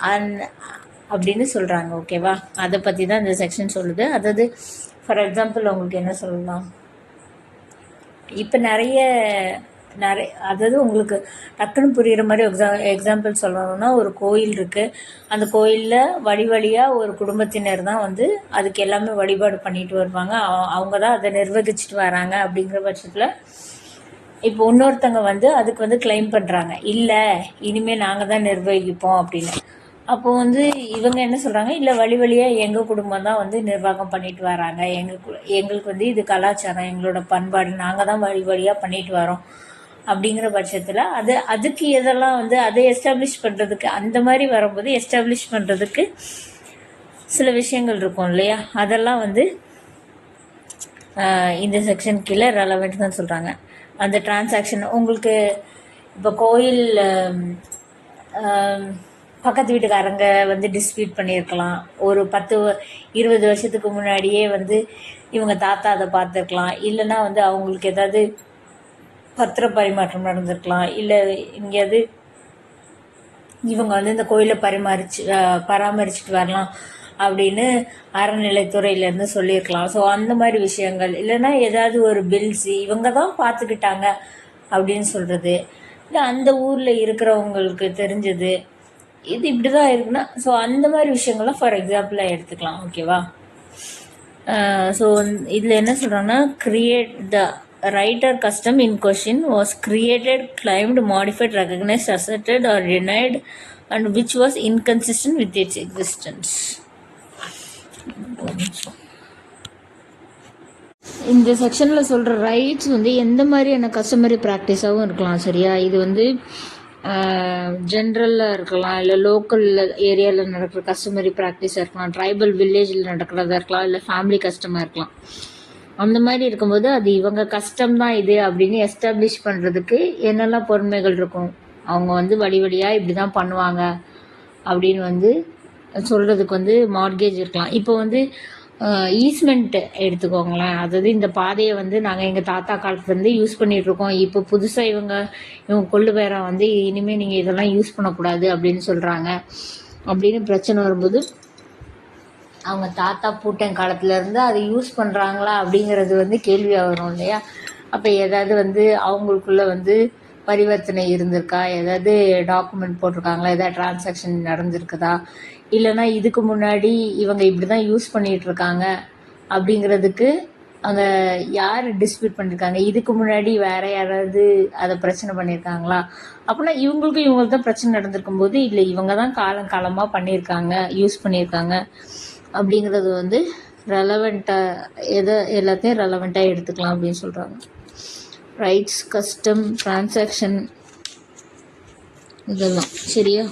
அப்படின்னு சொல்கிறாங்க, ஓகேவா. அதை பற்றி தான் இந்த செக்ஷன் சொல்லுது. அதாவது ஃபார் எக்ஸாம்பிள் உங்களுக்கு என்ன சொல்லலாம், இப்போ நிறைய அதாவது உங்களுக்கு டக்குன்னு புரிகிற மாதிரி எக்ஸாம்பிள் சொல்லணும்னா, ஒரு கோயில் இருக்குது, அந்த கோயிலில் வழியாக ஒரு குடும்பத்தினர் தான் வந்து அதுக்கு எல்லாமே வழிபாடு பண்ணிட்டு வருவாங்க, அவங்க தான் அதை நிர்வகிச்சுட்டு வராங்க. அப்படிங்கிற பட்சத்தில் இப்போ இன்னொருத்தங்க வந்து அதுக்கு வந்து கிளைம் பண்ணுறாங்க, இல்லை இனிமேல் நாங்கள் தான் நிர்வகிப்போம் அப்படின்னு. அப்போது வந்து இவங்க என்ன சொல்கிறாங்க, இல்லை வழியாக எங்கள் குடும்பம் தான் வந்து நிர்வாகம் பண்ணிட்டு வராங்க, எங்களுக்கு வந்து இது கலாச்சாரம், எங்களோட பண்பாடு, நாங்கள் தான் வழியாக பண்ணிட்டு வரோம். அப்படிங்கிற பட்சத்தில் அதுக்கு எதெல்லாம் வந்து அதை எஸ்டாப்ளிஷ் பண்ணுறதுக்கு, அந்த மாதிரி வரும்போது எஸ்டாப்ளிஷ் பண்ணுறதுக்கு சில விஷயங்கள் இருக்கும் இல்லையா, அதெல்லாம் வந்து இந்த செக்ஷன் கீழே ரெலவெண்ட் தான் சொல்கிறாங்க. அந்த டிரான்சாக்ஷன் உங்களுக்கு இப்போ கோயில் பக்கத்து வீட்டுக்காரங்க வந்து டிஸ்பியூட் பண்ணியிருக்கலாம், ஒரு 10-20 வருஷத்துக்கு முன்னாடியே வந்து இவங்க தாத்தா அதை பார்த்துருக்கலாம், இல்லைன்னா வந்து அவங்களுக்கு ஏதாவது பத்திர பரிமாற்றம் நடந்திருக்கலாம், இல்லை எங்கேயாவது இவங்க வந்து இந்த கோயிலை பராமரிச்சுட்டு வரலாம் அப்படின்னு அறநிலைத்துறையிலேருந்து சொல்லியிருக்கலாம். ஸோ அந்த மாதிரி விஷயங்கள், இல்லைன்னா ஏதாவது ஒரு பில்ஸ் இவங்க தான் பார்த்துக்கிட்டாங்க அப்படின்னு சொல்கிறது, இல்லை அந்த ஊரில் இருக்கிறவங்களுக்கு தெரிஞ்சது, இது இப்படி தான் இருக்குன்னா, ஸோ அந்த மாதிரி விஷயங்கள்லாம் ஃபார் எக்ஸாம்பிளாக எடுத்துக்கலாம், ஓகேவா. ஸோ இதில் என்ன சொல்கிறாங்கன்னா, create the right or custom in question was created, claimed, modified, recognized, asserted, or denied, and which was inconsistent with its existence. இந்த செக்ஷனில் சொல்கிற ரைட்ஸ் வந்து எந்த மாதிரியான கஸ்டமரி ப்ராக்டிஸாகவும் இருக்கலாம், சரியா. இது வந்து ஜென்ரலில் இருக்கலாம், இல்லை லோக்கல் ஏரியாவில் நடக்கிற கஸ்டமரி ப்ராக்டிஸாக இருக்கலாம், ட்ரைபல் வில்லேஜில் நடக்கிறதா இருக்கலாம், இல்லை ஃபேமிலி கஸ்டமாக இருக்கலாம். அந்த மாதிரி இருக்கும்போது அது இவங்க கஷ்டம் தான் இது அப்படின்னு எஸ்டாப்ளிஷ் பண்ணுறதுக்கு என்னெல்லாம் பொறுமைகள் இருக்கும், அவங்க வந்து வழியாக இப்படி தான் பண்ணுவாங்க அப்படின்னு வந்து சொல்கிறதுக்கு வந்து மார்ட்கேஜ் இருக்கலாம். இப்போ வந்து ஈஸ்மெண்ட் எடுத்துக்கோங்களேன், அதாவது இந்த பாதையை வந்து நாங்கள் எங்கள் தாத்தா காலத்துலேருந்து யூஸ் பண்ணிகிட்ருக்கோம், இப்போ புதுசாக இவங்க கொள்ளு பேரை வந்து இனிமேல் நீங்கள் இதெல்லாம் யூஸ் பண்ணக்கூடாது அப்படின்னு சொல்கிறாங்க அப்படின்னு பிரச்சனை வரும்போது, அவங்க தாத்தா பூட்டன் காலத்துலேருந்து அதை யூஸ் பண்ணுறாங்களா அப்படிங்கிறது வந்து கேள்வியாக வரும் இல்லையா. அப்போ ஏதாவது வந்து அவங்களுக்குள்ளே வந்து பரிவர்த்தனை இருந்திருக்கா, ஏதாவது டாக்குமெண்ட் போட்டிருக்காங்களா, ஏதாவது டிரான்சாக்ஷன் நடந்திருக்குதா, இல்லைன்னா இதுக்கு முன்னாடி இவங்க இப்படி தான் யூஸ் பண்ணிகிட்ருக்காங்க அப்படிங்கிறதுக்கு அங்கே யார் டிஸ்பியூட் பண்ணியிருக்காங்க, இதுக்கு முன்னாடி வேறு யாராவது அதை பிரச்சனை பண்ணியிருக்காங்களா, அப்படின்னா இவங்களுக்கு தான் பிரச்சனை நடந்திருக்கும் போது இல்லை இவங்க தான் காலமாக பண்ணியிருக்காங்க, யூஸ் பண்ணியிருக்காங்க அப்படிங்கிறது வந்து ரெலவெண்ட்டாக எல்லாத்தையும் ரெலவெண்ட்டாக எடுத்துக்கலாம் அப்படின்னு சொல்கிறாங்க. ரைட்ஸ், கஸ்டம், டிரான்சாக்ஷன் இதெல்லாம் சரியா.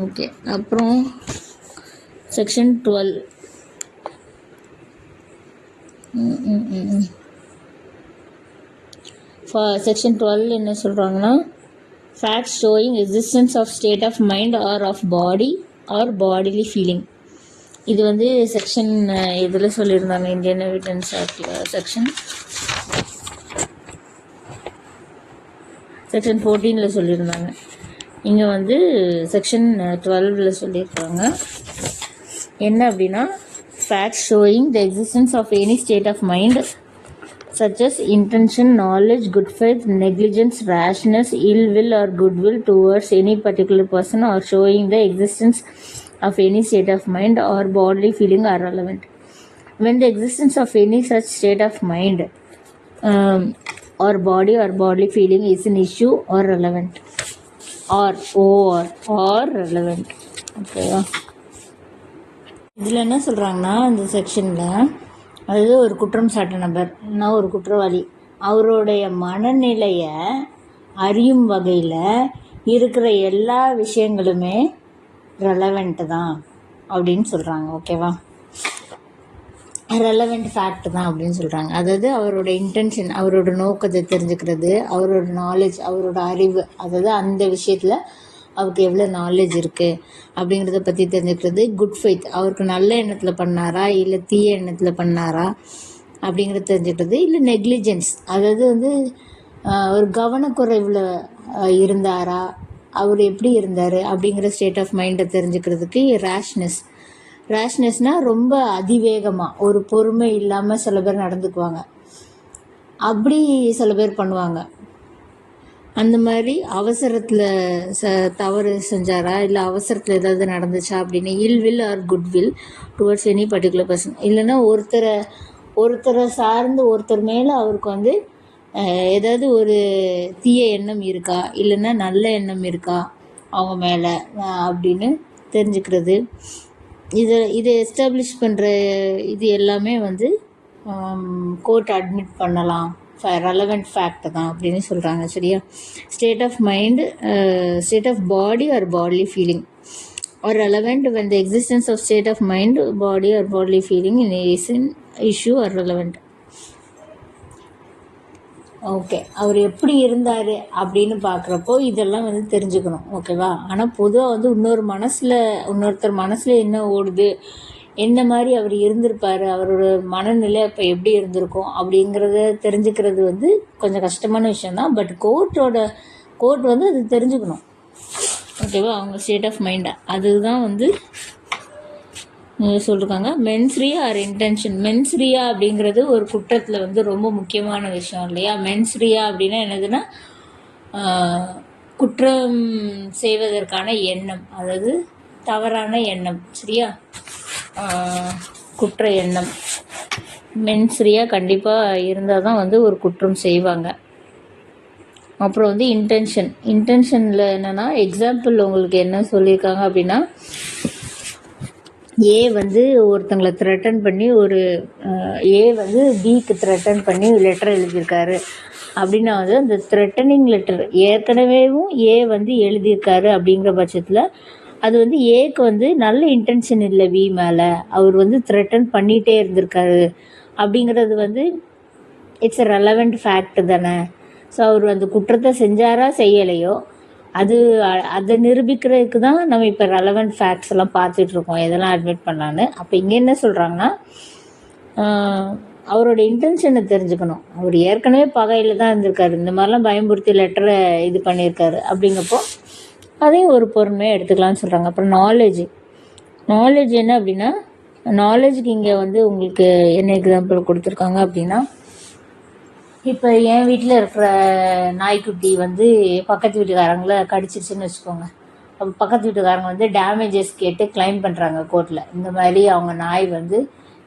ஓகே, அப்புறம் செக்ஷன் 12 செக்ஷன் 12 என்ன சொல்கிறாங்கன்னா, facts showing existence of state of mind or of body or bodily feeling. இது வந்து செக்ஷன் இதில் சொல்லியிருந்தாங்க, இந்தியன் எவிடன்ஸ் ஆக்டில் செக்ஷன் செக்ஷன் 14 சொல்லியிருந்தாங்க. இங்கே வந்து செக்ஷன் 12 சொல்லியிருக்காங்க. என்ன அப்படின்னா, facts showing the existence of any state of mind such as intention, knowledge, good faith, negligence, rashness, ill will or goodwill towards any particular person, or showing the existence of any state of mind or bodily feeling are relevant. When the existence of any such state of mind or bodily feeling is an issue or relevant, or relevant. ஓகேவா? இதில் என்ன சொல்கிறாங்கன்னா, இந்த செக்ஷனில் அதாவது ஒரு குற்றம் சாட்ட நபர், நான் ஒரு குற்றவாளி, அவருடைய மனநிலையை அறியும் வகையில் இருக்கிற எல்லா விஷயங்களுமே ரெலவெண்ட்டு தான் அப்படின்னு சொல்கிறாங்க. ஓகேவா? ரெலவெண்ட் ஃபேக்ட் தான் அப்படின்னு சொல்கிறாங்க. அதாவது அவரோட இன்டென்ஷன், அவரோட நோக்கத்தை தெரிஞ்சுக்கிறது, அவரோட நாலேஜ், அவரோட அறிவு, அதாவது அந்த விஷயத்தில் அவருக்கு எவ்வளோ நாலேஜ் இருக்குது அப்படிங்கிறத பற்றி தெரிஞ்சுக்கிறது. குட் ஃபெய்த், அவருக்கு நல்ல எண்ணத்தில் பண்ணாரா இல்லை தீய எண்ணத்தில் பண்ணாரா அப்படிங்கிறத தெரிஞ்சுக்கிறது. இல்லை நெக்லிஜென்ஸ், அதாவது வந்து ஒரு கவனக்குறைவில் இருந்தாரா, அவர் எப்படி இருந்தார் அப்படிங்கிற ஸ்டேட் ஆஃப் மைண்டை தெரிஞ்சுக்கிறதுக்கு. ரேஷ்னஸ்னால் ரொம்ப அதிவேகமாக, ஒரு பொறுமை இல்லாமல் சில பேர் நடந்துக்குவாங்க, அப்படி சில பேர் பண்ணுவாங்க. அந்த மாதிரி அவசரத்தில் தவறு செஞ்சாரா இல்லை அவசரத்தில் ஏதாவது நடந்துச்சா அப்படின்னு. Ill will or good will towards any particular person, இல்லைன்னா ஒருத்தரை சார்ந்து ஒருத்தர் மேலே அவருக்கு வந்து ஏதாவது ஒரு தீய எண்ணம் இருக்கா, இல்லைன்னா நல்ல எண்ணம் இருக்கா அவங்க மேலே அப்படின்னு தெரிஞ்சுக்கிறது. இதை எஸ்டாப்ளிஷ் பண்ணுற இது எல்லாமே வந்து கோர்ட் அட்மிட் பண்ணலாம், ரெலவெண்ட் ஃபேக்ட் தான் அப்படின்னு சொல்கிறாங்க. சரியா? State of mind, state of body or bodily feeling or relevant when the existence of state of mind, body or bodily feeling is an issue or relevant. Okay, அவர் எப்படி இருந்தார் அப்படின்னு பார்க்குறப்போ இதெல்லாம் வந்து தெரிஞ்சுக்கணும். ஓகேவா? ஆனால் பொதுவாக வந்து இன்னொருத்தர் மனசில் என்ன ஓடுது, என்ன மாதிரி அவர் இருந்திருப்பார், அவரோட மனநிலை இப்போ எப்படி இருந்திருக்கும் அப்படிங்கிறத தெரிஞ்சுக்கிறது வந்து கொஞ்சம் கஷ்டமான விஷயந்தான். பட் கோர்ட் வந்து அது தெரிஞ்சுக்கணும். ஓகேவா? அவங்க ஸ்டேட் ஆஃப் மைண்டை அதுதான் வந்து சொல்லியிருக்காங்க. மென்ஸ்ரியா ஆர் இன்டென்ஷன். மென்ஸ்ரியா அப்படிங்கிறது ஒரு குற்றத்தில் வந்து ரொம்ப முக்கியமான விஷயம் இல்லையா? மென்ஸ்ரியா அப்படின்னா என்னதுன்னா, குற்றம் செய்வதற்கான எண்ணம், அதாவது தவறான எண்ணம். சரியா? குற்ற எண்ணம் மென்ஸ்ரியா கண்டிப்பாக இருந்தால் தான் வந்து ஒரு குற்றம் செய்வாங்க. அப்புறம் வந்து இன்டென்ஷனில் என்னென்னா, எக்ஸாம்பிள் உங்களுக்கு என்ன சொல்லியிருக்காங்க அப்படின்னா, ஏ வந்து ஒருத்தங்களை த்ரெட்டன் பண்ணி ஏ வந்து பிக்கு த்ரெட்டன் பண்ணி லெட்டர் எழுதியிருக்காரு அப்படின்னா வந்து அந்த த்ரெட்டனிங் லெட்டர் ஏற்கனவேவும் ஏ வந்து எழுதியிருக்காரு அப்படிங்கிற பட்சத்தில் அது வந்து ஏக்கு வந்து நல்ல இன்டென்ஷன் இல்லை, பி மேலே அவர் வந்து த்ரெட்டன் பண்ணிகிட்டே இருந்திருக்காரு அப்படிங்கிறது வந்து இட்ஸ் எ ரெலவெண்ட் ஃபேக்ட் தானே. ஸோ அவர் அந்த குற்றத்தை செஞ்சாரா செய்யலையோ அதை நிரூபிக்கிறதுக்கு தான் நம்ம இப்போ ரெலவெண்ட் ஃபேக்ட்ஸ் எல்லாம் பார்த்துட்ருக்கோம், எதெல்லாம் அட்மிட் பண்ணலான்னு. அப்போ இங்கே என்ன சொல்கிறாங்கன்னா, அவரோட இன்டென்ஷனை தெரிஞ்சுக்கணும். அவர் ஏற்கனவே பகையில் தான் இருந்திருக்காரு, இந்த மாதிரிலாம் பயன்படுத்தி லெட்டரை இது பண்ணியிருக்காரு அப்படிங்கப்போ அதையும் ஒரு பொறுமையாக எடுத்துக்கலாம்னு சொல்கிறாங்க. அப்புறம் நாலேஜ் என்ன அப்படின்னா, நாலேஜுக்கு இங்கே வந்து உங்களுக்கு என்ன எக்ஸாம்பிள் கொடுத்துருக்காங்க அப்படின்னா, இப்போ என் வீட்டில் இருக்கிற நாய்க்குட்டி வந்து பக்கத்து வீட்டுக்காரங்களை கடிச்சிருச்சுன்னு வச்சுக்கோங்க. அப்போ பக்கத்து வீட்டுக்காரங்க வந்து டேமேஜஸ் கேட்டு கிளைம் பண்ணுறாங்க கோர்ட்டில். இந்த மாதிரி அவங்க நாய் வந்து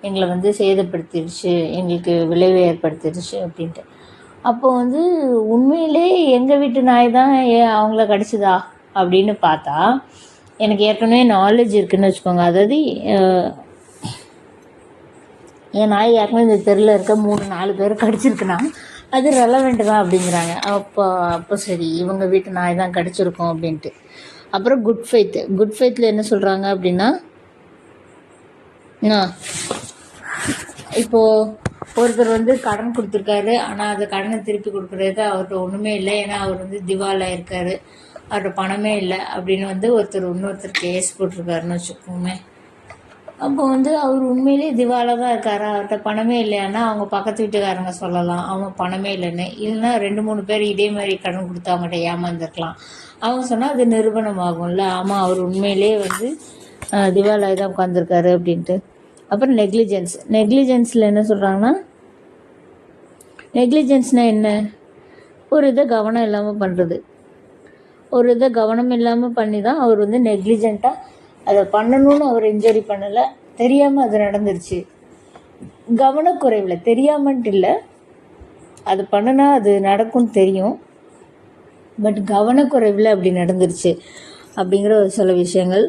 எங்களை வந்து சேதப்படுத்திடுச்சு, எங்களுக்கு விளைவு ஏற்படுத்திடுச்சு அப்படின்ட்டு. அப்போ வந்து உண்மையிலே எங்கள் வீட்டு நாய் தான் அவங்கள கடிச்சுதா அப்படின்னு பார்த்தா எனக்கு ஏற்கனவே நாலேஜ் இருக்குதுன்னு வச்சுக்கோங்க. அதாவது என் நாய் ஏற்கனவே இந்த தெருவில் இருக்க 3-4 பேர் கடிச்சிருக்குன்னா அது ரெலவெண்ட்டு தான் அப்படிங்கிறாங்க. அப்போ சரி, இவங்க வீட்டு நாய் தான் கடிச்சிருக்கோம் அப்படின்ட்டு. அப்புறம் குட் ஃபெய்த்தில் என்ன சொல்கிறாங்க அப்படின்னா, இப்போது ஒருத்தர் வந்து கடன் கொடுத்துருக்காரு, ஆனால் அந்த கடனை திருப்பி கொடுக்குறது அவர்கிட்ட ஒன்றுமே இல்லை, ஏன்னா அவர் வந்து திவாலாக இருக்கார், அவர்கிட்ட பணமே இல்லை அப்படின்னு வந்து இன்னொருத்தர் கேஸ் போட்டிருக்காருன்னு வச்சுக்கோமே. அப்போ வந்து அவர் உண்மையிலேயே திவாலாக தான் இருக்காரா, அவர்கிட்ட பணமே இல்லையானா அவங்க பக்கத்து வீட்டுக்காரங்க சொல்லலாம் அவங்க பணமே இல்லைன்னு. இல்லைன்னா 2-3 பேர் இதே மாதிரி கடன் கொடுத்து அவங்ககிட்ட ஏமாந்துருக்கலாம். அவங்க சொன்னால் அது நிரூபணம் ஆகும்ல, ஆமாம் அவர் உண்மையிலேயே வந்து திவாலாக தான் உட்காந்துருக்காரு அப்படின்ட்டு. அப்புறம் நெக்லிஜென்ஸில் என்ன சொல்கிறாங்கன்னா, நெக்லிஜென்ஸ்னால் என்ன, ஒரு இதை கவனம் இல்லாமல் பண்ணுறது. ஒரு இதை கவனம் இல்லாமல் பண்ணி தான் அவர் வந்து நெக்லிஜெண்ட்டாக அதை பண்ணணும்னு அவர் இன்ஜுரி பண்ணலை, தெரியாமல் அது நடந்துருச்சு. கவனக்குறைவில், தெரியாமன்ட்டு இல்லை, அது பண்ணுனா அது நடக்கும்னு தெரியும், பட் கவனக்குறைவில் அப்படி நடந்துருச்சு அப்படிங்கிற ஒரு சில விஷயங்கள்.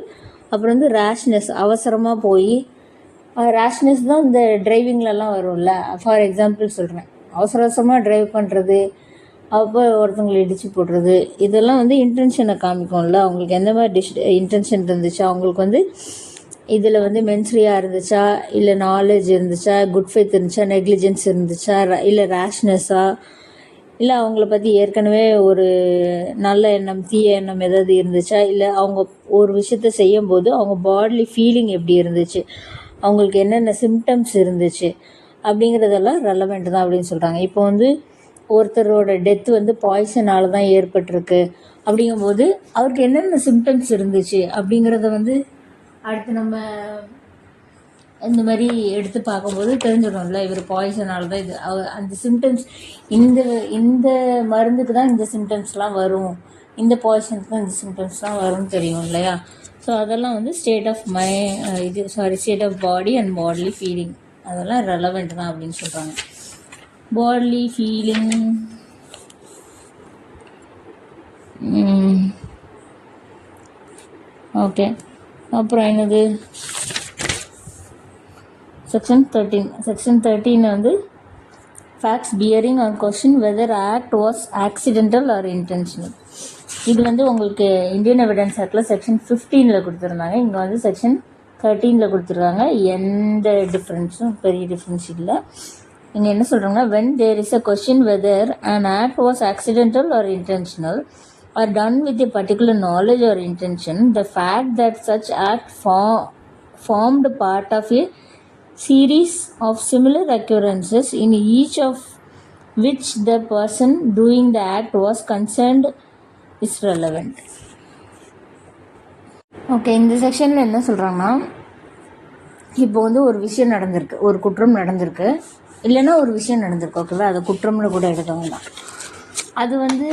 அப்புறம் வந்து ரேஷ்னஸ், அவசரமாக போய் ரேஷ்னஸ் தான் இந்த டிரைவிங்லலாம் வரும்ல. ஃபார் எக்ஸாம்பிள் சொல்கிறேன், அவசரமாக ட்ரைவ் பண்ணுறது, அப்போ ஒருத்தவங்களை இடித்து போடுறது, இதெல்லாம் வந்து இன்டென்ஷனை காமிக்கும்ல. அவங்களுக்கு எந்த மாதிரி இன்டென்ஷன் இருந்துச்சா, அவங்களுக்கு வந்து இதில் வந்து மென்ஸ்ரியாக இருந்துச்சா, இல்லை நாலேஜ் இருந்துச்சா, குட் ஃபெய்த் இருந்துச்சா, நெக்லிஜென்ஸ் இருந்துச்சா, இல்லை ரேஷ்னஸா, இல்லை அவங்கள பற்றி ஏற்கனவே ஒரு நல்ல எண்ணம் தீய எண்ணம் ஏதாவது இருந்துச்சா, இல்லை அவங்க ஒரு விஷயத்த செய்யும்போது அவங்க பாடிலி ஃபீலிங் எப்படி இருந்துச்சு, அவங்களுக்கு என்னென்ன சிம்டம்ஸ் இருந்துச்சு அப்படிங்கிறதெல்லாம் ரெலவெண்ட் தான் அப்படின்னு சொல்கிறாங்க. இப்போ வந்து ஒருத்தரோட டெத்து வந்து பாய்சனால் தான் ஏற்பட்டிருக்கு அப்படிங்கும்போது அவருக்கு என்னென்ன சிம்டம்ஸ் இருந்துச்சு அப்படிங்கிறத வந்து அடுத்து நம்ம இந்த மாதிரி எடுத்து பார்க்கும்போது தெரிஞ்சிடும்ல, இவர் பாய்சனால் தான் இது அந்த சிம்டம்ஸ், இந்த மருந்துக்கு தான் இந்த சிம்டம்ஸ்லாம் வரும், இந்த பாய்சனுக்கு தான் இந்த சிம்டம்ஸ்லாம் வரும்னு தெரியும் இல்லையா. ஸோ அதெல்லாம் வந்து state of body and bodily feeling, அதெல்லாம் ரெலவெண்ட் தான் அப்படின்னு சொல்கிறாங்க. Bodily feeling, okay. அப்புறம் என்னது, செக்ஷன் 13 வந்து facts bearing on question whether act was accidental or intentional. இது வந்து உங்களுக்கு இந்தியன் எவிடன்ஸ் ஆக்டில் செக்ஷன் 15 கொடுத்துருந்தாங்க, இங்கே வந்து செக்ஷன் 13 கொடுத்துருக்காங்க. எந்த டிஃப்ரென்ஸும் பெரிய டிஃப்ரென்ஸ் இல்லை. இங்கே என்ன சொல்கிறாங்கன்னா, when there is a question whether an act was accidental or intentional or done with a particular knowledge or intention, the fact that such act formed part of a series of similar occurrences in each of which the person doing the act was concerned is relevant. Okay, இந்த செக்ஷனில் என்ன சொல்கிறாங்கன்னா, இப்போ வந்து ஒரு விஷயம் நடந்திருக்கு, ஒரு குற்றம் நடந்திருக்கு, இல்லைன்னா ஒரு விஷயம் நடந்திருக்கு, ஓகேவா, அது குற்றம்னு கூட எடுத்தவங்க தான். அது வந்து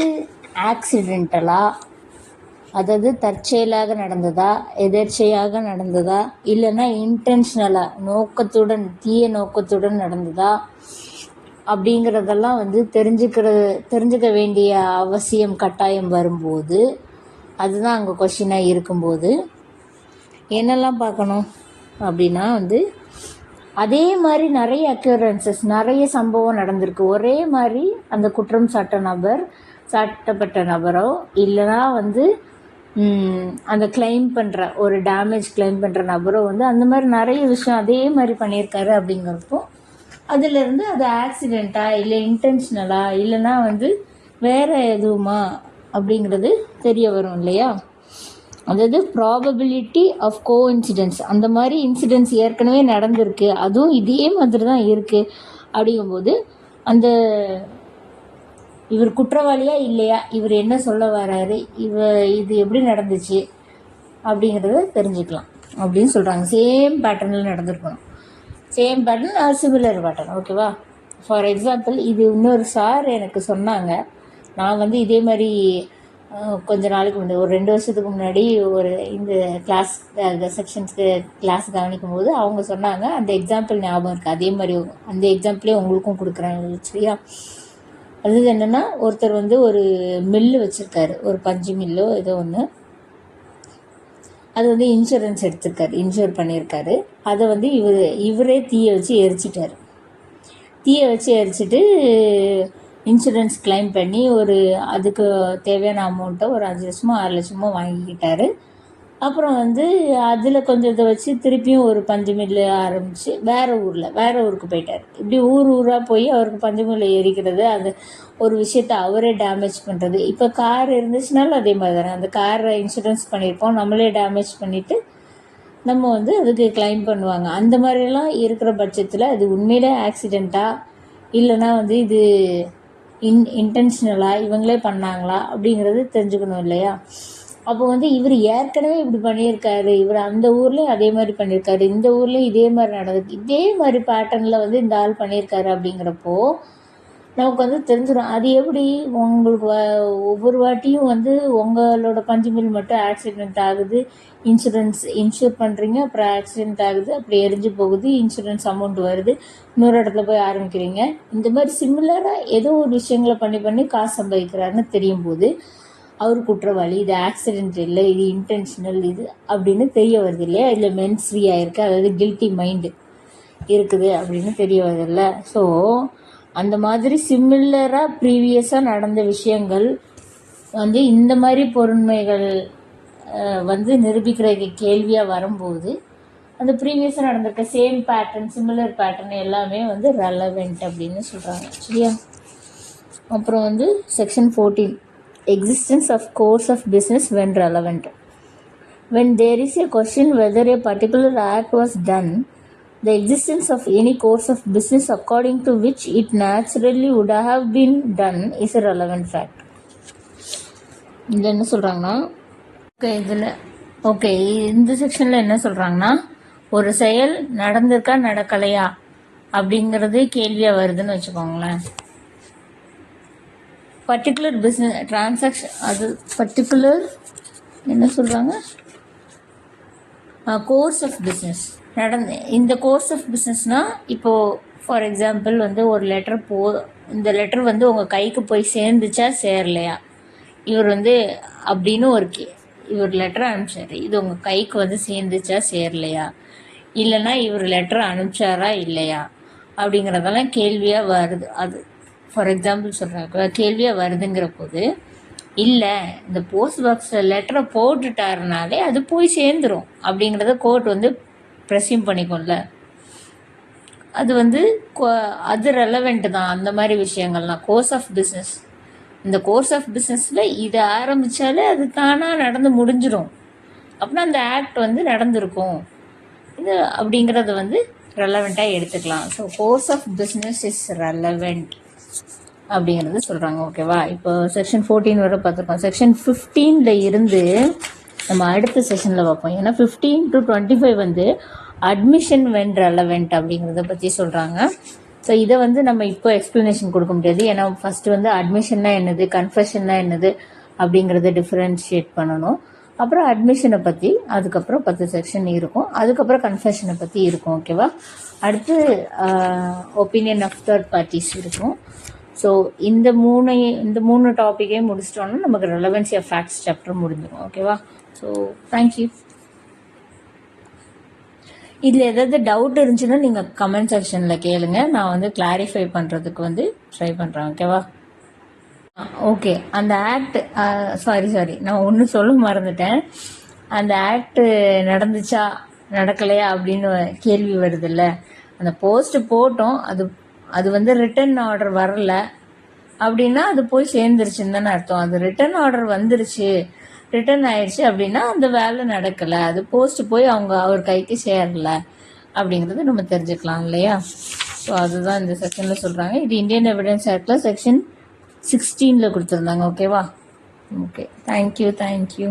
ஆக்சிடென்டலாக, அதாவது தற்செயலாக நடந்ததா, எதர்ச்சையாக நடந்ததா, இல்லைன்னா இன்டென்ஷனலாக நோக்கத்துடன், தீய நோக்கத்துடன் நடந்ததா அப்படிங்கிறதெல்லாம் வந்து தெரிஞ்சுக்க வேண்டிய அவசியம் கட்டாயம் வரும்போது, அதுதான் அங்கே கொஸ்டினாக இருக்கும்போது என்னெல்லாம் பார்க்கணும் அப்படின்னா வந்து, அதே மாதிரி நிறைய அக்யூரன்சஸ், நிறைய சம்பவம் நடந்திருக்கு, ஒரே மாதிரி அந்த குற்றம் சாட்டப்பட்ட நபரோ இல்லைனா வந்து அந்த கிளைம் பண்ணுற ஒரு டேமேஜ் கிளைம் பண்ணுற நபரோ வந்து அந்த மாதிரி நிறைய விஷயம் அதே மாதிரி பண்ணியிருக்காரு அப்படிங்கிறப்போ அதிலிருந்து அது ஆக்சிடெண்ட்டா இல்லை இன்டென்ஷனலா இல்லைனா வந்து வேறு எதுவுமா அப்படிங்கிறது தெரிய வரும் இல்லையா. அதாவது ப்ராபபிலிட்டி ஆஃப் கோஇன்சிடென்ஸ், அந்த மாதிரி இன்சிடென்ட்ஸ் ஏற்கனவே நடந்திருக்கு, அதுவும் இதே மாதிரி தான் இருக்குது அப்படிங்கும்போது அந்த இவர் குற்றவாளியா இல்லையா, இவர் என்ன சொல்ல வராரு, இது எப்படி நடந்துச்சு அப்படிங்கிறத தெரிஞ்சுக்கலாம் அப்படின்னு சொல்கிறாங்க. சேம் பேட்டர்னில் நடந்திருக்கணும், same pattern or similar pattern, ஓகேவா. ஃபார் எக்ஸாம்பிள், இது இன்னொரு சார் எனக்கு சொன்னாங்க, நான் வந்து இதே மாதிரி கொஞ்ச நாளைக்கு முன்னாடி, ஒரு 2 வருஷத்துக்கு முன்னாடி ஒரு இந்த கிளாஸ் செக்ஷன்ஸ்க்கு கிளாஸ் கவனிக்கும் போது அவங்க சொன்னாங்க, அந்த எக்ஸாம்பிள் ஞாபகம் இருக்குது, அதே மாதிரி அந்த எக்ஸாம்பிளே உங்களுக்கும் கொடுக்குறேன் சரியா. அது என்னென்னா, ஒருத்தர் வந்து ஒரு மில்லு வச்சுருக்காரு, ஒரு பஞ்சு மில்லோ ஏதோ ஒன்று, அது வந்து இன்சூரன்ஸ் எடுத்திருக்காரு, இன்சூர் பண்ணியிருக்காரு. அதை வந்து இவரே தீயை வச்சு எரிச்சிட்டு இன்சூரன்ஸ் கிளைம் பண்ணி அதுக்கு தேவையான அமௌண்ட்டை ஒரு 5 லட்சமோ 6 லட்சமோ வாங்கிக்கிட்டாரு. அப்புறம் வந்து அதில் கொஞ்சம் இதை வச்சு திருப்பியும் ஒரு பஞ்சு மில்லு ஆரம்பித்து வேறு ஊருக்கு போயிட்டார். இப்படி ஊராக போய் அவருக்கு பஞ்சு மில்லை எரிக்கிறது, அது ஒரு விஷயத்தை அவரே டேமேஜ் பண்ணுறது. இப்போ கார் இருந்துச்சுனாலும் அதே மாதிரி தானே, அந்த காரை இன்சூரன்ஸ் பண்ணியிருப்போம், நம்மளே டேமேஜ் பண்ணிவிட்டு நம்ம வந்து அதுக்கு கிளைம் பண்ணுவாங்க. அந்த மாதிரிலாம் இருக்கிற பட்சத்தில் அது உண்மையிலே ஆக்சிடெண்ட்டா இல்லைன்னா வந்து இது இன்டென்ஷனலா இவங்களே பண்ணாங்களா அப்படிங்கிறது தெரிஞ்சுக்கணும் இல்லையா? அப்போ வந்து இவர் ஏற்கனவே இப்படி பண்ணியிருக்காரு, இவர் அந்த ஊர்லேயும் அதே மாதிரி பண்ணியிருக்காரு, இந்த ஊர்லேயும் இதே மாதிரி நடந்தது, இதே மாதிரி பேட்டர்னில் வந்து இந்த ஆள் பண்ணியிருக்காரு அப்படிங்கிறப்போ நமக்கு வந்து தெரிஞ்சிடும். அது எப்படி உங்களுக்கு ஒவ்வொரு வாட்டியும் வந்து உங்களோட பஞ்சு மில் மட்டும் ஆக்சிடெண்ட் ஆகுது, இன்சூர் பண்ணுறீங்க, அப்புறம் ஆக்சிடெண்ட் ஆகுது, அப்படி எரிஞ்சு போகுது, இன்சூரன்ஸ் அமௌண்ட் வருது, இன்னொரு இடத்துல போய் ஆரம்பிக்கிறீங்க. இந்த மாதிரி சிமிலராக ஏதோ ஒரு விஷயங்களை பண்ணி காசு சம்பாதிக்கிறாருன்னு தெரியும் போது அவர் குற்றவாளி, இது ஆக்சிடென்ட் இல்லை, இது இன்டென்ஷனல் இது அப்படின்னு தெரிய வருது இல்லையா? இதில் மென்ஸ் ஃப்ரீ ஆயிருக்கு, அதாவது கில்ட்டி மைண்டு இருக்குது அப்படின்னு தெரிய வருது இல்லை? ஸோ அந்த மாதிரி சிமிலராக ப்ரீவியஸாக நடந்த விஷயங்கள் வந்து இந்த மாதிரி பொருண்மைகள் வந்து நிரூபிக்கிற கேள்வியாக வரும்போது அந்த ப்ரீவியஸாக நடந்திருக்க சேம் பேட்டர்ன், சிமிலர் பேட்டர்ன் எல்லாமே வந்து ரெலவெண்ட் அப்படின்னு சொல்கிறாங்க. சரியா? அப்புறம் வந்து section 14 existence of course of business when relevant. When there is a question whether a particular act was done, the existence of any course of business according to which it naturally would have been done is a relevant fact. இதில் என்ன சொல்கிறாங்கன்னா இந்த செக்ஷனில் என்ன சொல்கிறாங்கன்னா, ஒரு செயல் நடந்திருக்கா நடக்கலையா அப்படிங்கிறது கேள்வியாக வருதுன்னு வச்சுக்கோங்களேன். பர்டிகுலர் பிஸ்னஸ் டிரான்சாக்ஷன், அது பர்டிகுலர் என்ன சொல்கிறாங்க, கோர்ஸ் ஆஃப் பிஸ்னஸ் இந்த கோர்ஸ் ஆஃப் பிஸ்னஸ்னால் இப்போது ஃபார் எக்ஸாம்பிள் வந்து ஒரு லெட்டர் இந்த லெட்டர் வந்து உங்கள் கைக்கு போய் சேர்ந்துச்சா சேரலையா, இவர் வந்து அப்படின்னு இவர் லெட்டர் அனுப்பிச்சாரு, இது உங்கள் கைக்கு வந்து சேர்ந்துச்சா சேரலையா, இல்லைன்னா இவர் லெட்டர் அனுப்பிச்சாரா இல்லையா அப்படிங்கிறதெல்லாம் கேள்வியாக வருது. அது ஃபார் எக்ஸாம்பிள் சொல்கிறாங்க, கேள்வியாக வருதுங்கிற போது இல்லை இந்த போஸ்ட் பாக்ஸில் லெட்டரை போட்டுட்டாருனாலே அது போய் சேர்ந்துடும் அப்படிங்கிறத கோர்ட் வந்து ப்ரெஸ்யூம் பண்ணிக்கும்ல. அது வந்து அது ரெலவெண்ட் தான். அந்த மாதிரி விஷயங்கள்லாம் கோர்ஸ் ஆஃப் பிஸ்னஸ், இந்த கோர்ஸ் ஆஃப் பிஸ்னஸில் இதை ஆரம்பித்தாலே அது தானாக நடந்து முடிஞ்சிடும், அப்படின்னா அந்த ஆக்ட் வந்து நடந்திருக்கும் இது அப்படிங்கிறத வந்து ரெலவெண்ட்டாக எடுத்துக்கலாம். So course of business is relevant அப்படிங்கிறது சொல்கிறாங்க. ஓகேவா? இப்போ செக்ஷன் 14 வரை பார்த்துருக்கோம். செக்ஷன் 15 இருந்து நம்ம அடுத்த செஷனில் பார்ப்போம். ஏன்னா 15 to 25 வந்து அட்மிஷன் வென் ரெலவெண்ட் அப்படிங்கிறத பற்றி சொல்கிறாங்க. ஸோ இதை வந்து நம்ம இப்போ எக்ஸ்ப்ளனேஷன் கொடுக்க முடியாது. ஏன்னா ஃபஸ்ட்டு வந்து அட்மிஷன்னா என்னது, கன்ஃபெஷன்னா என்னது அப்படிங்கிறத டிஃப்ரென்ஷியேட் பண்ணணும். அப்புறம் அட்மிஷனை பற்றி அதுக்கப்புறம் 10 செக்ஷன் இருக்கும், அதுக்கப்புறம் கன்ஃபெஷனை பற்றி இருக்கும். ஓகேவா? அடுத்து ஒப்பீனியன் ஆஃப் தேர்ட் பார்ட்டிஸ் இருக்கும். ஸோ இந்த மூணு டாப்பிக்கையும் முடிச்சிட்டோன்னா நமக்கு ரெலவென்சி ஆஃப் ஃபேக்ட்ஸ் சாப்டர் முடிஞ்சிடும். ஓகேவா? So thank you. இதில் ஏதாவது டவுட் இருந்துச்சுன்னா நீங்கள் கமெண்ட் செக்ஷனில் கேளுங்க, நான் வந்து கிளாரிஃபை பண்ணுறதுக்கு வந்து ட்ரை பண்ணுறேன். ஓகேவா? ஓகே. அந்த ஆக்ட் சாரி நான் ஒன்று சொல்ல மறந்துட்டேன். அந்த ஆக்ட் நடந்துச்சா நடக்கலையா அப்படின்னு கேள்வி வருதில்ல, அந்த போஸ்ட்டு போட்டோம், அது வந்து ரிட்டன் ஆர்டர் வரல அப்படின்னா அது போய் சேர்ந்துருச்சுன்னு தானே அர்த்தம். அது ரிட்டன் ஆர்டர் வந்துருச்சு, ரிட்டன் ஆயிடுச்சு அப்படின்னா அந்த வேலை நடக்கலை, அது போஸ்ட் போய் அவர் கைக்கு சேரலை அப்படிங்கிறது நம்ம தெரிஞ்சுக்கலாம் இல்லையா? ஸோ அதுதான் இந்த செக்ஷனில் சொல்கிறாங்க. இது இந்தியன் எவிடன்ஸ் ஆக்டில் செக்ஷன் 16 கொடுத்துருந்தாங்க. ஓகேவா? ஓகே. தேங்க்யூ.